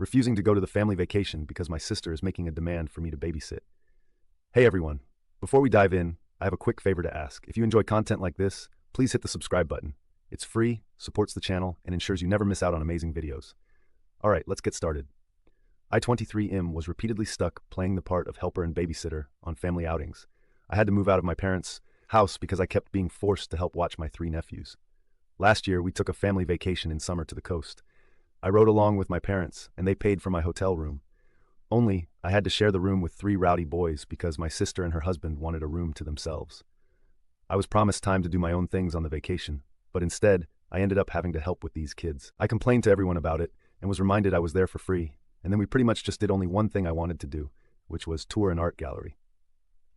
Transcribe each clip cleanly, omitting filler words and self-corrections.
refusing to go to the family vacation because my sister is making a demand for me to babysit. Hey everyone, before we dive in, I have a quick favor to ask. If you enjoy content like this, please hit the subscribe button. It's free, supports the channel, and ensures you never miss out on amazing videos. Alright, let's get started. I-23M was repeatedly stuck playing the part of helper and babysitter on family outings. I had to move out of my parents' house because I kept being forced to help watch my 3 nephews. Last year, we took a family vacation in summer to the coast. I rode along with my parents, and they paid for my hotel room. Only, I had to share the room with 3 rowdy boys because my sister and her husband wanted a room to themselves. I was promised time to do my own things on the vacation, but instead, I ended up having to help with these kids. I complained to everyone about it and was reminded I was there for free, and then we pretty much just did only one thing I wanted to do, which was tour an art gallery.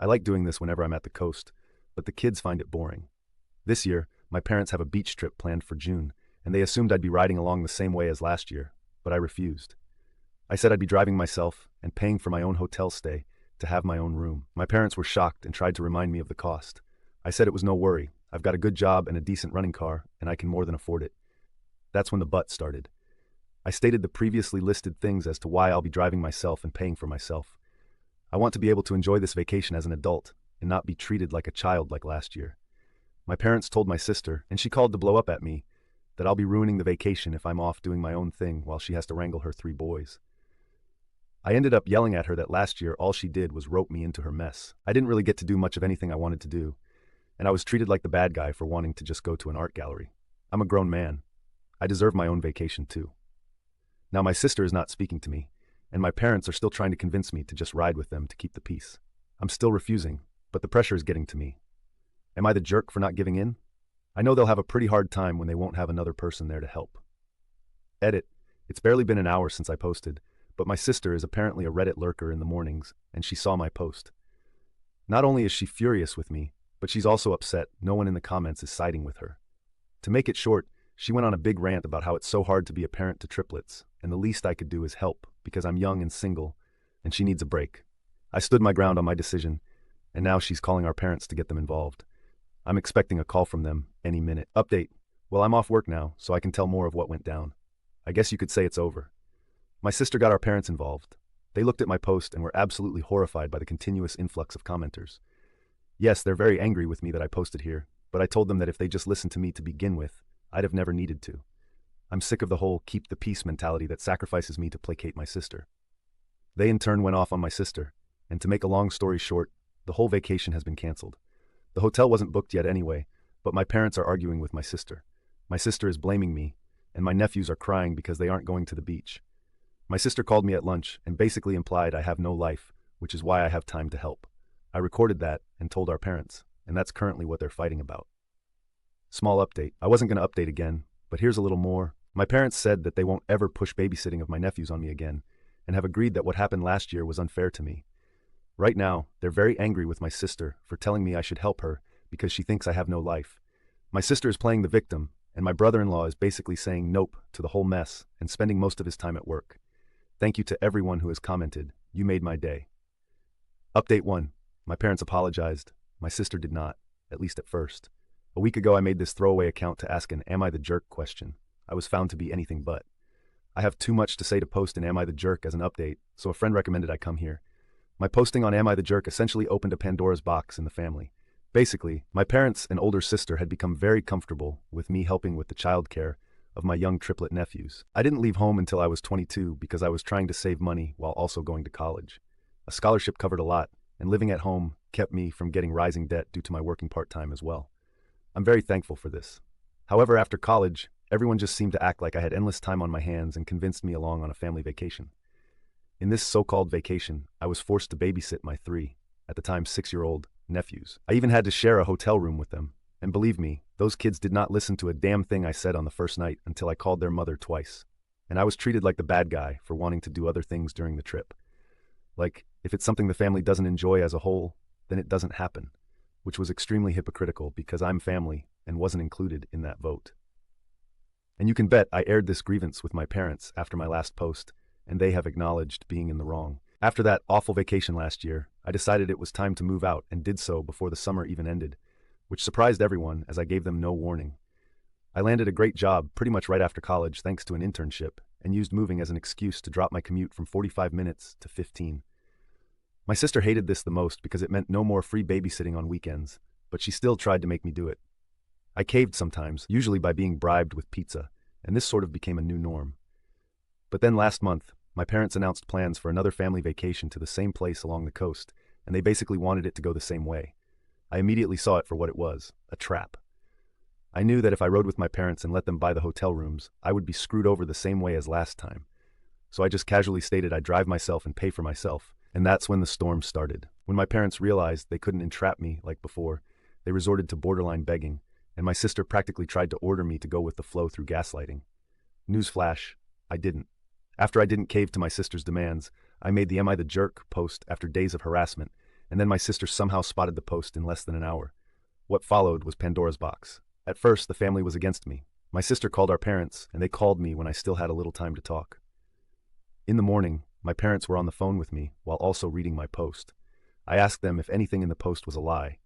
I like doing this whenever I'm at the coast, but the kids find it boring. This year, my parents have a beach trip planned for June, and they assumed I'd be riding along the same way as last year, but I refused. I said I'd be driving myself and paying for my own hotel stay to have my own room. My parents were shocked and tried to remind me of the cost. I said it was no worry. I've got a good job and a decent running car, and I can more than afford it. That's when the but started. I stated the previously listed things as to why I'll be driving myself and paying for myself. I want to be able to enjoy this vacation as an adult and not be treated like a child like last year. My parents told my sister, and she called to blow up at me, that I'll be ruining the vacation if I'm off doing my own thing while she has to wrangle her 3 boys. I ended up yelling at her that last year all she did was rope me into her mess. I didn't really get to do much of anything I wanted to do, and I was treated like the bad guy for wanting to just go to an art gallery. I'm a grown man. I deserve my own vacation too. Now my sister is not speaking to me, and my parents are still trying to convince me to just ride with them to keep the peace. I'm still refusing, but the pressure is getting to me. Am I the jerk for not giving in? I know they'll have a pretty hard time when they won't have another person there to help. Edit. It's barely been an hour since I posted, but my sister is apparently a Reddit lurker in the mornings, and she saw my post. Not only is she furious with me, but she's also upset no one in the comments is siding with her. To make it short, she went on a big rant about how it's so hard to be a parent to triplets, and the least I could do is help because I'm young and single, and she needs a break. I stood my ground on my decision, and now she's calling our parents to get them involved. I'm expecting a call from them any minute. Update. Well, I'm off work now, so I can tell more of what went down. I guess you could say it's over. My sister got our parents involved. They looked at my post and were absolutely horrified by the continuous influx of commenters. Yes, they're very angry with me that I posted here, but I told them that if they just listened to me to begin with, I'd have never needed to. I'm sick of the whole keep the peace mentality that sacrifices me to placate my sister. They in turn went off on my sister, and to make a long story short, the whole vacation has been canceled. The hotel wasn't booked yet anyway, but my parents are arguing with my sister. My sister is blaming me, and my nephews are crying because they aren't going to the beach. My sister called me at lunch and basically implied I have no life, which is why I have time to help. I recorded that and told our parents, and that's currently what they're fighting about. Small update. I wasn't going to update again, but here's a little more. My parents said that they won't ever push babysitting of my nephews on me again, and have agreed that what happened last year was unfair to me. Right now, they're very angry with my sister for telling me I should help her because she thinks I have no life. My sister is playing the victim, and my brother-in-law is basically saying nope to the whole mess and spending most of his time at work. Thank you to everyone who has commented. You made my day. Update 1. My parents apologized. My sister did not, at least at first. A week ago, I made this throwaway account to ask an "Am I the jerk?" question. I was found to be anything but. I have too much to say to post an "Am I the jerk?" as an update, so a friend recommended I come here. My posting on "Am I the jerk?" essentially opened a Pandora's box in the family. Basically, my parents and older sister had become very comfortable with me helping with the childcare of my young triplet nephews. I didn't leave home until I was 22 because I was trying to save money while also going to college. A scholarship covered a lot, and living at home kept me from getting rising debt due to my working part-time as well. I'm very thankful for this. However, after college, everyone just seemed to act like I had endless time on my hands and convinced me along on a family vacation. In this so-called vacation, I was forced to babysit my 3, at the time 6-year-old, nephews. I even had to share a hotel room with them. And believe me, those kids did not listen to a damn thing I said on the first night until I called their mother twice. And I was treated like the bad guy for wanting to do other things during the trip. Like, if it's something the family doesn't enjoy as a whole, then it doesn't happen, which was extremely hypocritical because I'm family and wasn't included in that vote. And you can bet I aired this grievance with my parents after my last post, and they have acknowledged being in the wrong. After that awful vacation last year, I decided it was time to move out and did so before the summer even ended, which surprised everyone as I gave them no warning. I landed a great job pretty much right after college thanks to an internship, and used moving as an excuse to drop my commute from 45 minutes to 15. My sister hated this the most because it meant no more free babysitting on weekends, but she still tried to make me do it. I caved sometimes, usually by being bribed with pizza, and this sort of became a new norm. But then last month, my parents announced plans for another family vacation to the same place along the coast, and they basically wanted it to go the same way. I immediately saw it for what it was, a trap. I knew that if I rode with my parents and let them buy the hotel rooms, I would be screwed over the same way as last time. So I just casually stated I'd drive myself and pay for myself, and that's when the storm started. When my parents realized they couldn't entrap me like before, they resorted to borderline begging, and my sister practically tried to order me to go with the flow through gaslighting. Newsflash, I didn't. After I didn't cave to my sister's demands, I made the "Am I the Jerk" post after days of harassment, and then my sister somehow spotted the post in less than an hour. What followed was Pandora's box. At first, the family was against me. My sister called our parents, and they called me when I still had a little time to talk. In the morning, my parents were on the phone with me while also reading my post. I asked them if anything in the post was a lie.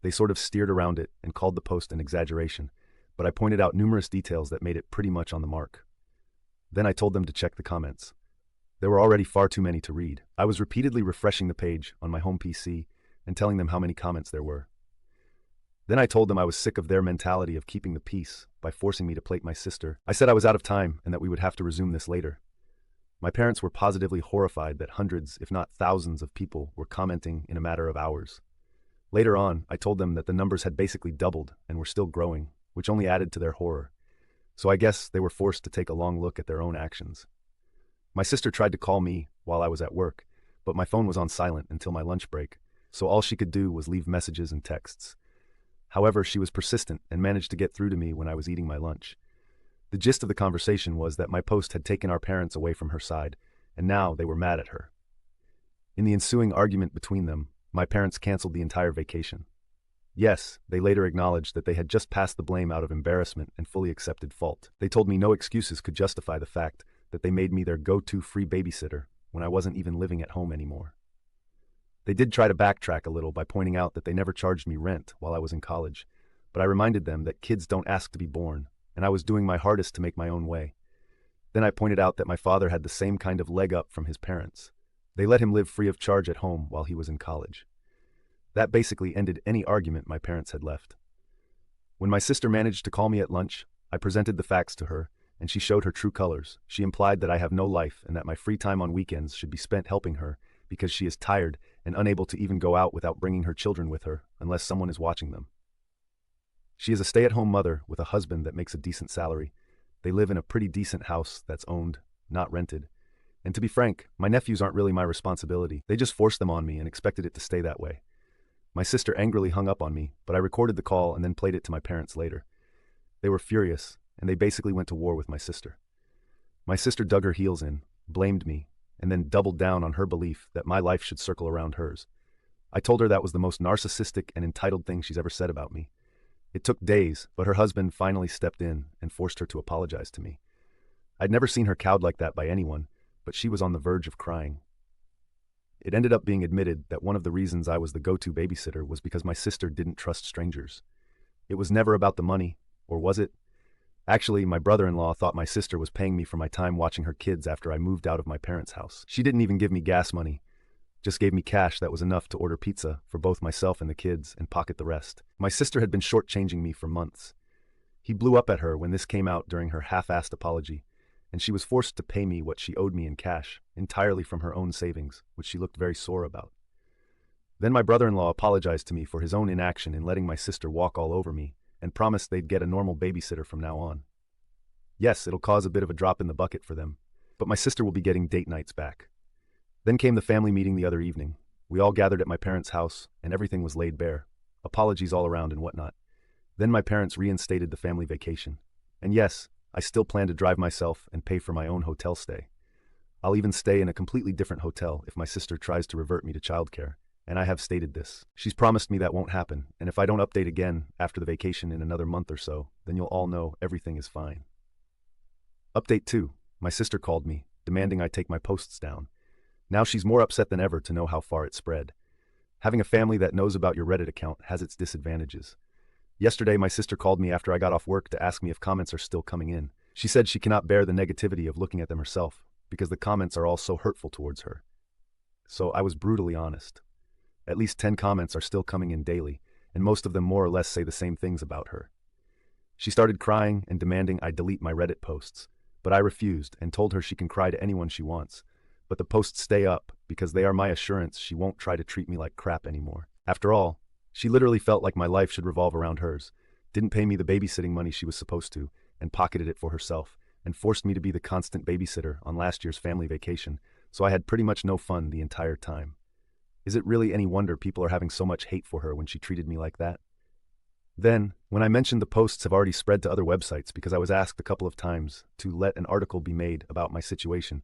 They sort of steered around it and called the post an exaggeration, but I pointed out numerous details that made it pretty much on the mark. Then I told them to check the comments. There were already far too many to read. I was repeatedly refreshing the page on my home PC and telling them how many comments there were. Then I told them I was sick of their mentality of keeping the peace by forcing me to plate my sister. I said I was out of time and that we would have to resume this later. My parents were positively horrified that hundreds, if not thousands, of people were commenting in a matter of hours. Later on, I told them that the numbers had basically doubled and were still growing, which only added to their horror. So I guess they were forced to take a long look at their own actions. My sister tried to call me while I was at work, but my phone was on silent until my lunch break, so all she could do was leave messages and texts. However, she was persistent and managed to get through to me when I was eating my lunch. The gist of the conversation was that my post had taken our parents away from her side, and now they were mad at her. In the ensuing argument between them, my parents canceled the entire vacation. Yes, they later acknowledged that they had just passed the blame out of embarrassment and fully accepted fault. They told me no excuses could justify the fact that they made me their go-to free babysitter when I wasn't even living at home anymore. They did try to backtrack a little by pointing out that they never charged me rent while I was in college, but I reminded them that kids don't ask to be born, and I was doing my hardest to make my own way. Then I pointed out that my father had the same kind of leg up from his parents. They let him live free of charge at home while he was in college. That basically ended any argument my parents had left. When my sister managed to call me at lunch, I presented the facts to her, and she showed her true colors. She implied that I have no life and that my free time on weekends should be spent helping her because she is tired and unable to even go out without bringing her children with her unless someone is watching them. She is a stay-at-home mother with a husband that makes a decent salary. They live in a pretty decent house that's owned, not rented. And to be frank, my nephews aren't really my responsibility. They just forced them on me and expected it to stay that way. My sister angrily hung up on me, but I recorded the call and then played it to my parents later. They were furious, and they basically went to war with my sister. My sister dug her heels in, blamed me, and then doubled down on her belief that my life should circle around hers. I told her that was the most narcissistic and entitled thing she's ever said about me. It took days, but her husband finally stepped in and forced her to apologize to me. I'd never seen her cowed like that by anyone, but she was on the verge of crying. It ended up being admitted that one of the reasons I was the go-to babysitter was because my sister didn't trust strangers. It was never about the money, or was it? Actually, my brother-in-law thought my sister was paying me for my time watching her kids after I moved out of my parents' house. She didn't even give me gas money, just gave me cash that was enough to order pizza for both myself and the kids and pocket the rest. My sister had been shortchanging me for months. He blew up at her when this came out during her half-assed apology, and she was forced to pay me what she owed me in cash, entirely from her own savings, which she looked very sore about. Then my brother-in-law apologized to me for his own inaction in letting my sister walk all over me, and promised they'd get a normal babysitter from now on. Yes, it'll cause a bit of a drop in the bucket for them, but my sister will be getting date nights back. Then came the family meeting the other evening. We all gathered at my parents' house, and everything was laid bare. Apologies all around and whatnot. Then my parents reinstated the family vacation. And yes, I still plan to drive myself and pay for my own hotel stay. I'll even stay in a completely different hotel if my sister tries to revert me to childcare, and I have stated this. She's promised me that won't happen, and if I don't update again after the vacation in another month or so, then you'll all know everything is fine. Update 2. My sister called me, demanding I take my posts down. Now she's more upset than ever to know how far it spread. Having a family that knows about your Reddit account has its disadvantages. Yesterday, my sister called me after I got off work to ask me if comments are still coming in. She said she cannot bear the negativity of looking at them herself because the comments are all so hurtful towards her. So I was brutally honest. At least 10 comments are still coming in daily, and most of them more or less say the same things about her. She started crying and demanding I delete my Reddit posts, but I refused and told her she can cry to anyone she wants, but the posts stay up because they are my assurance she won't try to treat me like crap anymore. After all, she literally felt like my life should revolve around hers, didn't pay me the babysitting money she was supposed to, and pocketed it for herself, and forced me to be the constant babysitter on last year's family vacation, so I had pretty much no fun the entire time. Is it really any wonder people are having so much hate for her when she treated me like that? Then, when I mentioned the posts have already spread to other websites because I was asked a couple of times to let an article be made about my situation,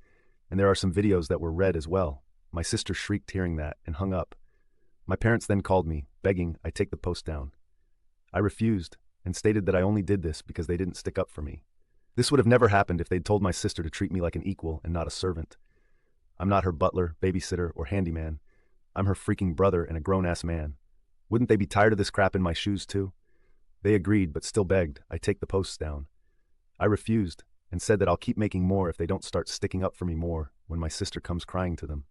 and there are some videos that were read as well, my sister shrieked hearing that and hung up. My parents then called me, begging I take the post down. I refused and stated that I only did this because they didn't stick up for me. This would have never happened if they'd told my sister to treat me like an equal and not a servant. I'm not her butler, babysitter, or handyman. I'm her freaking brother and a grown-ass man. Wouldn't they be tired of this crap in my shoes too? They agreed but still begged I take the posts down. I refused and said that I'll keep making more if they don't start sticking up for me more when my sister comes crying to them.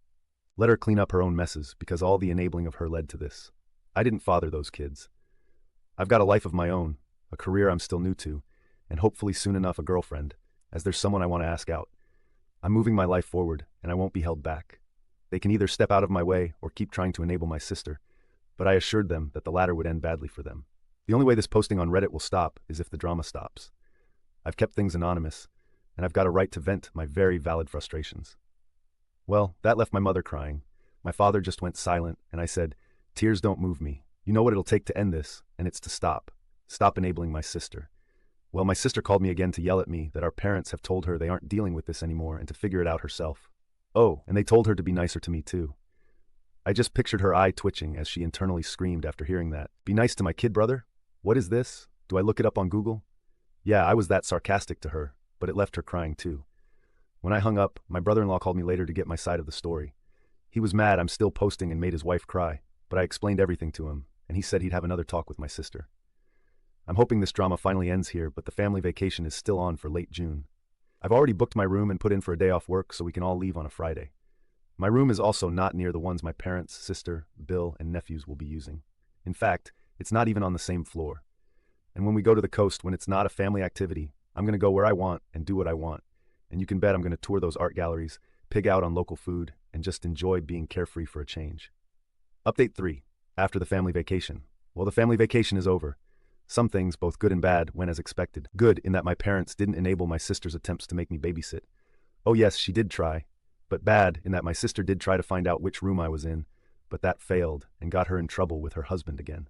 Let her clean up her own messes because all the enabling of her led to this. I didn't father those kids. I've got a life of my own, a career I'm still new to, and hopefully soon enough a girlfriend, as there's someone I want to ask out. I'm moving my life forward and I won't be held back. They can either step out of my way or keep trying to enable my sister, but I assured them that the latter would end badly for them. The only way this posting on Reddit will stop is if the drama stops. I've kept things anonymous, and I've got a right to vent my very valid frustrations. Well, that left my mother crying. My father just went silent, and I said, "Tears don't move me. You know what it'll take to end this, and it's to stop. Stop enabling my sister." Well, my sister called me again to yell at me that our parents have told her they aren't dealing with this anymore and to figure it out herself. Oh, and they told her to be nicer to me too. I just pictured her eye twitching as she internally screamed after hearing that. Be nice to my kid brother? What is this? Do I look it up on Google? Yeah, I was that sarcastic to her, but it left her crying too. When I hung up, my brother-in-law called me later to get my side of the story. He was mad I'm still posting and made his wife cry, but I explained everything to him, and he said he'd have another talk with my sister. I'm hoping this drama finally ends here, but the family vacation is still on for late June. I've already booked my room and put in for a day off work so we can all leave on a Friday. My room is also not near the ones my parents, sister, Bill, and nephews will be using. In fact, it's not even on the same floor. And when we go to the coast, when it's not a family activity, I'm going to go where I want and do what I want. And you can bet I'm going to tour those art galleries, pig out on local food, and just enjoy being carefree for a change. Update 3. After the family vacation. Well, the family vacation is over. Some things, both good and bad, went as expected. Good in that my parents didn't enable my sister's attempts to make me babysit. Oh yes, she did try. But bad in that my sister did try to find out which room I was in, but that failed and got her in trouble with her husband again.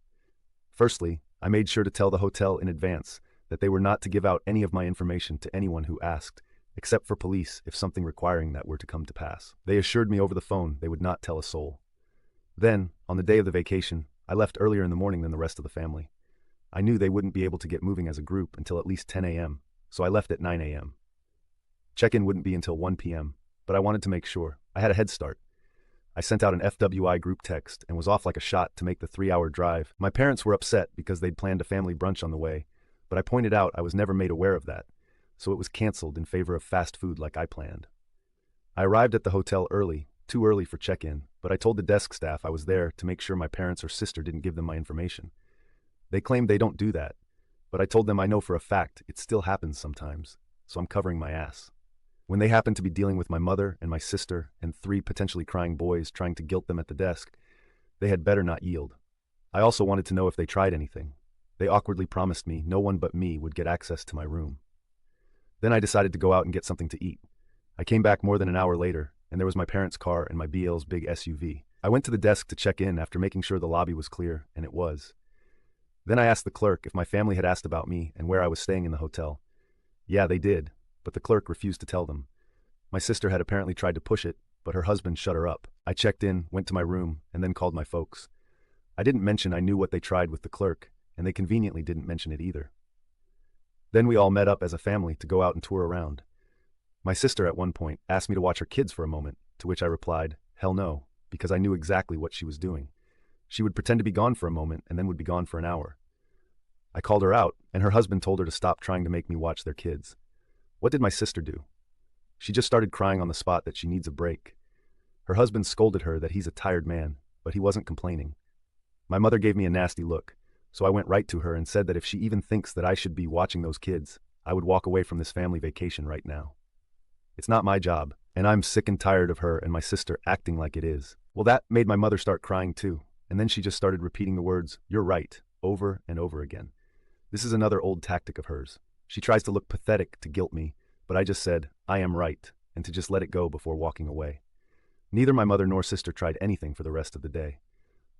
Firstly, I made sure to tell the hotel in advance that they were not to give out any of my information to anyone who asked, except for police if something requiring that were to come to pass. They assured me over the phone they would not tell a soul. Then, on the day of the vacation, I left earlier in the morning than the rest of the family. I knew they wouldn't be able to get moving as a group until at least 10 a.m., so I left at 9 a.m. Check-in wouldn't be until 1 p.m., but I wanted to make sure. I had a head start. I sent out an FWI group text and was off like a shot to make the 3-hour drive. My parents were upset because they'd planned a family brunch on the way, but I pointed out I was never made aware of that, so it was canceled in favor of fast food like I planned. I arrived at the hotel early, too early for check-in, but I told the desk staff I was there to make sure my parents or sister didn't give them my information. They claimed they don't do that, but I told them I know for a fact it still happens sometimes, so I'm covering my ass. When they happened to be dealing with my mother and my sister and 3 potentially crying boys trying to guilt them at the desk, they had better not yield. I also wanted to know if they tried anything. They awkwardly promised me no one but me would get access to my room. Then I decided to go out and get something to eat. I came back more than an hour later, and there was my parents' car and my BL's big SUV. I went to the desk to check in after making sure the lobby was clear, and it was. Then I asked the clerk if my family had asked about me and where I was staying in the hotel. Yeah, they did, but the clerk refused to tell them. My sister had apparently tried to push it, but her husband shut her up. I checked in, went to my room, and then called my folks. I didn't mention I knew what they tried with the clerk, and they conveniently didn't mention it either. Then we all met up as a family to go out and tour around. My sister at one point asked me to watch her kids for a moment, to which I replied, hell no, because I knew exactly what she was doing. She would pretend to be gone for a moment and then would be gone for an hour. I called her out, and her husband told her to stop trying to make me watch their kids. What did my sister do? She just started crying on the spot that she needs a break. Her husband scolded her that he's a tired man, but he wasn't complaining. My mother gave me a nasty look, so I went right to her and said that if she even thinks that I should be watching those kids, I would walk away from this family vacation right now. It's not my job, and I'm sick and tired of her and my sister acting like it is. Well, that made my mother start crying too, and then she just started repeating the words, "You're right," over and over again. This is another old tactic of hers. She tries to look pathetic to guilt me, but I just said, "I am right," and to just let it go before walking away. Neither my mother nor sister tried anything for the rest of the day.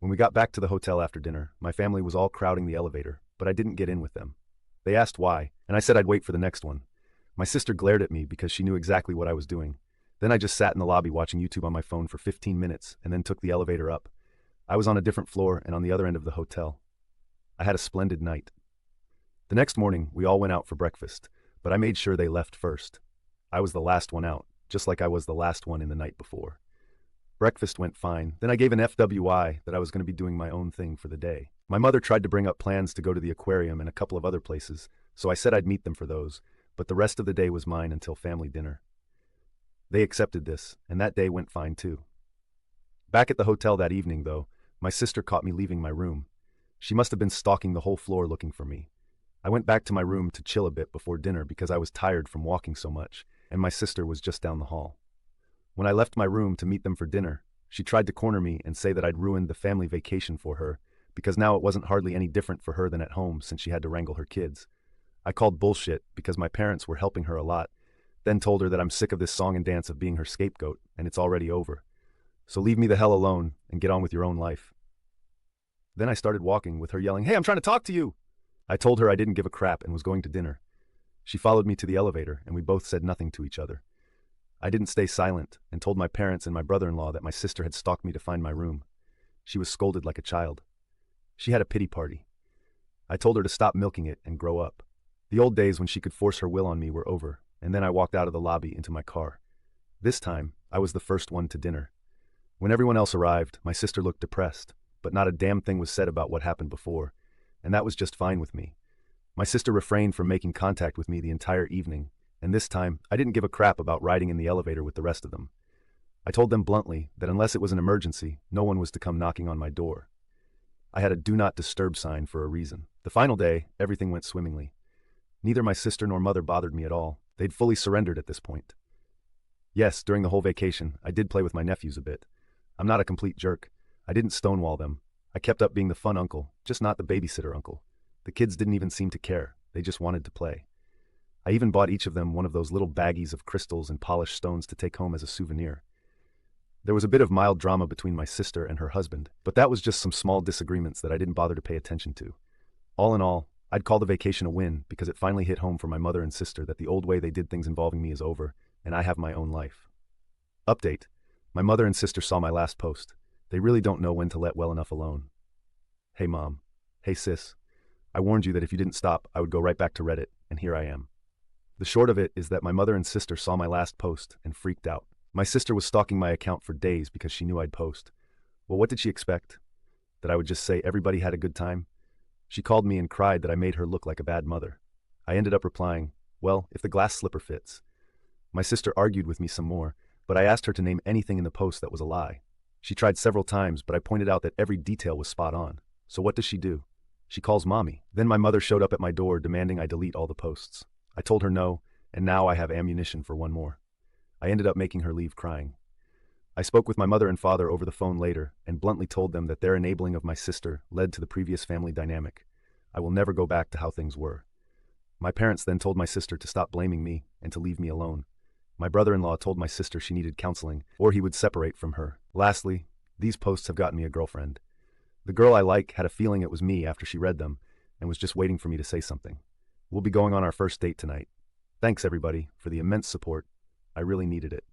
When we got back to the hotel after dinner, my family was all crowding the elevator, but I didn't get in with them. They asked why, and I said I'd wait for the next one. My sister glared at me because she knew exactly what I was doing. Then I just sat in the lobby watching YouTube on my phone for 15 minutes and then took the elevator up. I was on a different floor and on the other end of the hotel. I had a splendid night. The next morning, we all went out for breakfast, but I made sure they left first. I was the last one out, just like I was the last one in the night before. Breakfast went fine. Then I gave an FWI that I was going to be doing my own thing for the day. My mother tried to bring up plans to go to the aquarium and a couple of other places, so I said I'd meet them for those, but the rest of the day was mine until family dinner. They accepted this, and that day went fine too. Back at the hotel that evening, though, my sister caught me leaving my room. She must have been stalking the whole floor looking for me. I went back to my room to chill a bit before dinner because I was tired from walking so much, and my sister was just down the hall. When I left my room to meet them for dinner, she tried to corner me and say that I'd ruined the family vacation for her, because now it wasn't hardly any different for her than at home since she had to wrangle her kids. I called bullshit because my parents were helping her a lot, then told her that I'm sick of this song and dance of being her scapegoat, and it's already over. So leave me the hell alone and get on with your own life. Then I started walking with her yelling, "Hey, I'm trying to talk to you!" I told her I didn't give a crap and was going to dinner. She followed me to the elevator, and we both said nothing to each other. I didn't stay silent and told my parents and my brother-in-law that my sister had stalked me to find my room. She was scolded like a child. She had a pity party. I told her to stop milking it and grow up. The old days when she could force her will on me were over, and then I walked out of the lobby into my car. This time, I was the first one to dinner. When everyone else arrived, my sister looked depressed, but not a damn thing was said about what happened before, and that was just fine with me. My sister refrained from making contact with me the entire evening, and this time, I didn't give a crap about riding in the elevator with the rest of them. I told them bluntly that unless it was an emergency, no one was to come knocking on my door. I had a do not disturb sign for a reason. The final day, everything went swimmingly. Neither my sister nor mother bothered me at all. They'd fully surrendered at this point. Yes, during the whole vacation, I did play with my nephews a bit. I'm not a complete jerk. I didn't stonewall them. I kept up being the fun uncle, just not the babysitter uncle. The kids didn't even seem to care. They just wanted to play. I even bought each of them one of those little baggies of crystals and polished stones to take home as a souvenir. There was a bit of mild drama between my sister and her husband, but that was just some small disagreements that I didn't bother to pay attention to. All in all, I'd call the vacation a win because it finally hit home for my mother and sister that the old way they did things involving me is over, and I have my own life. Update. My mother and sister saw my last post. They really don't know when to let well enough alone. Hey mom. Hey sis. I warned you that if you didn't stop, I would go right back to Reddit, and here I am. The short of it is that my mother and sister saw my last post and freaked out. My sister was stalking my account for days because she knew I'd post. Well, what did she expect? That I would just say everybody had a good time? She called me and cried that I made her look like a bad mother. I ended up replying, well, if the glass slipper fits. My sister argued with me some more, but I asked her to name anything in the post that was a lie. She tried several times, but I pointed out that every detail was spot on. So what does she do? She calls mommy. Then my mother showed up at my door demanding I delete all the posts. I told her no, and now I have ammunition for one more. I ended up making her leave crying. I spoke with my mother and father over the phone later and bluntly told them that their enabling of my sister led to the previous family dynamic. I will never go back to how things were. My parents then told my sister to stop blaming me and to leave me alone. My brother-in-law told my sister she needed counseling or he would separate from her. Lastly, these posts have gotten me a girlfriend. The girl I like had a feeling it was me after she read them and was just waiting for me to say something. We'll be going on our first date tonight. Thanks everybody for the immense support. I really needed it.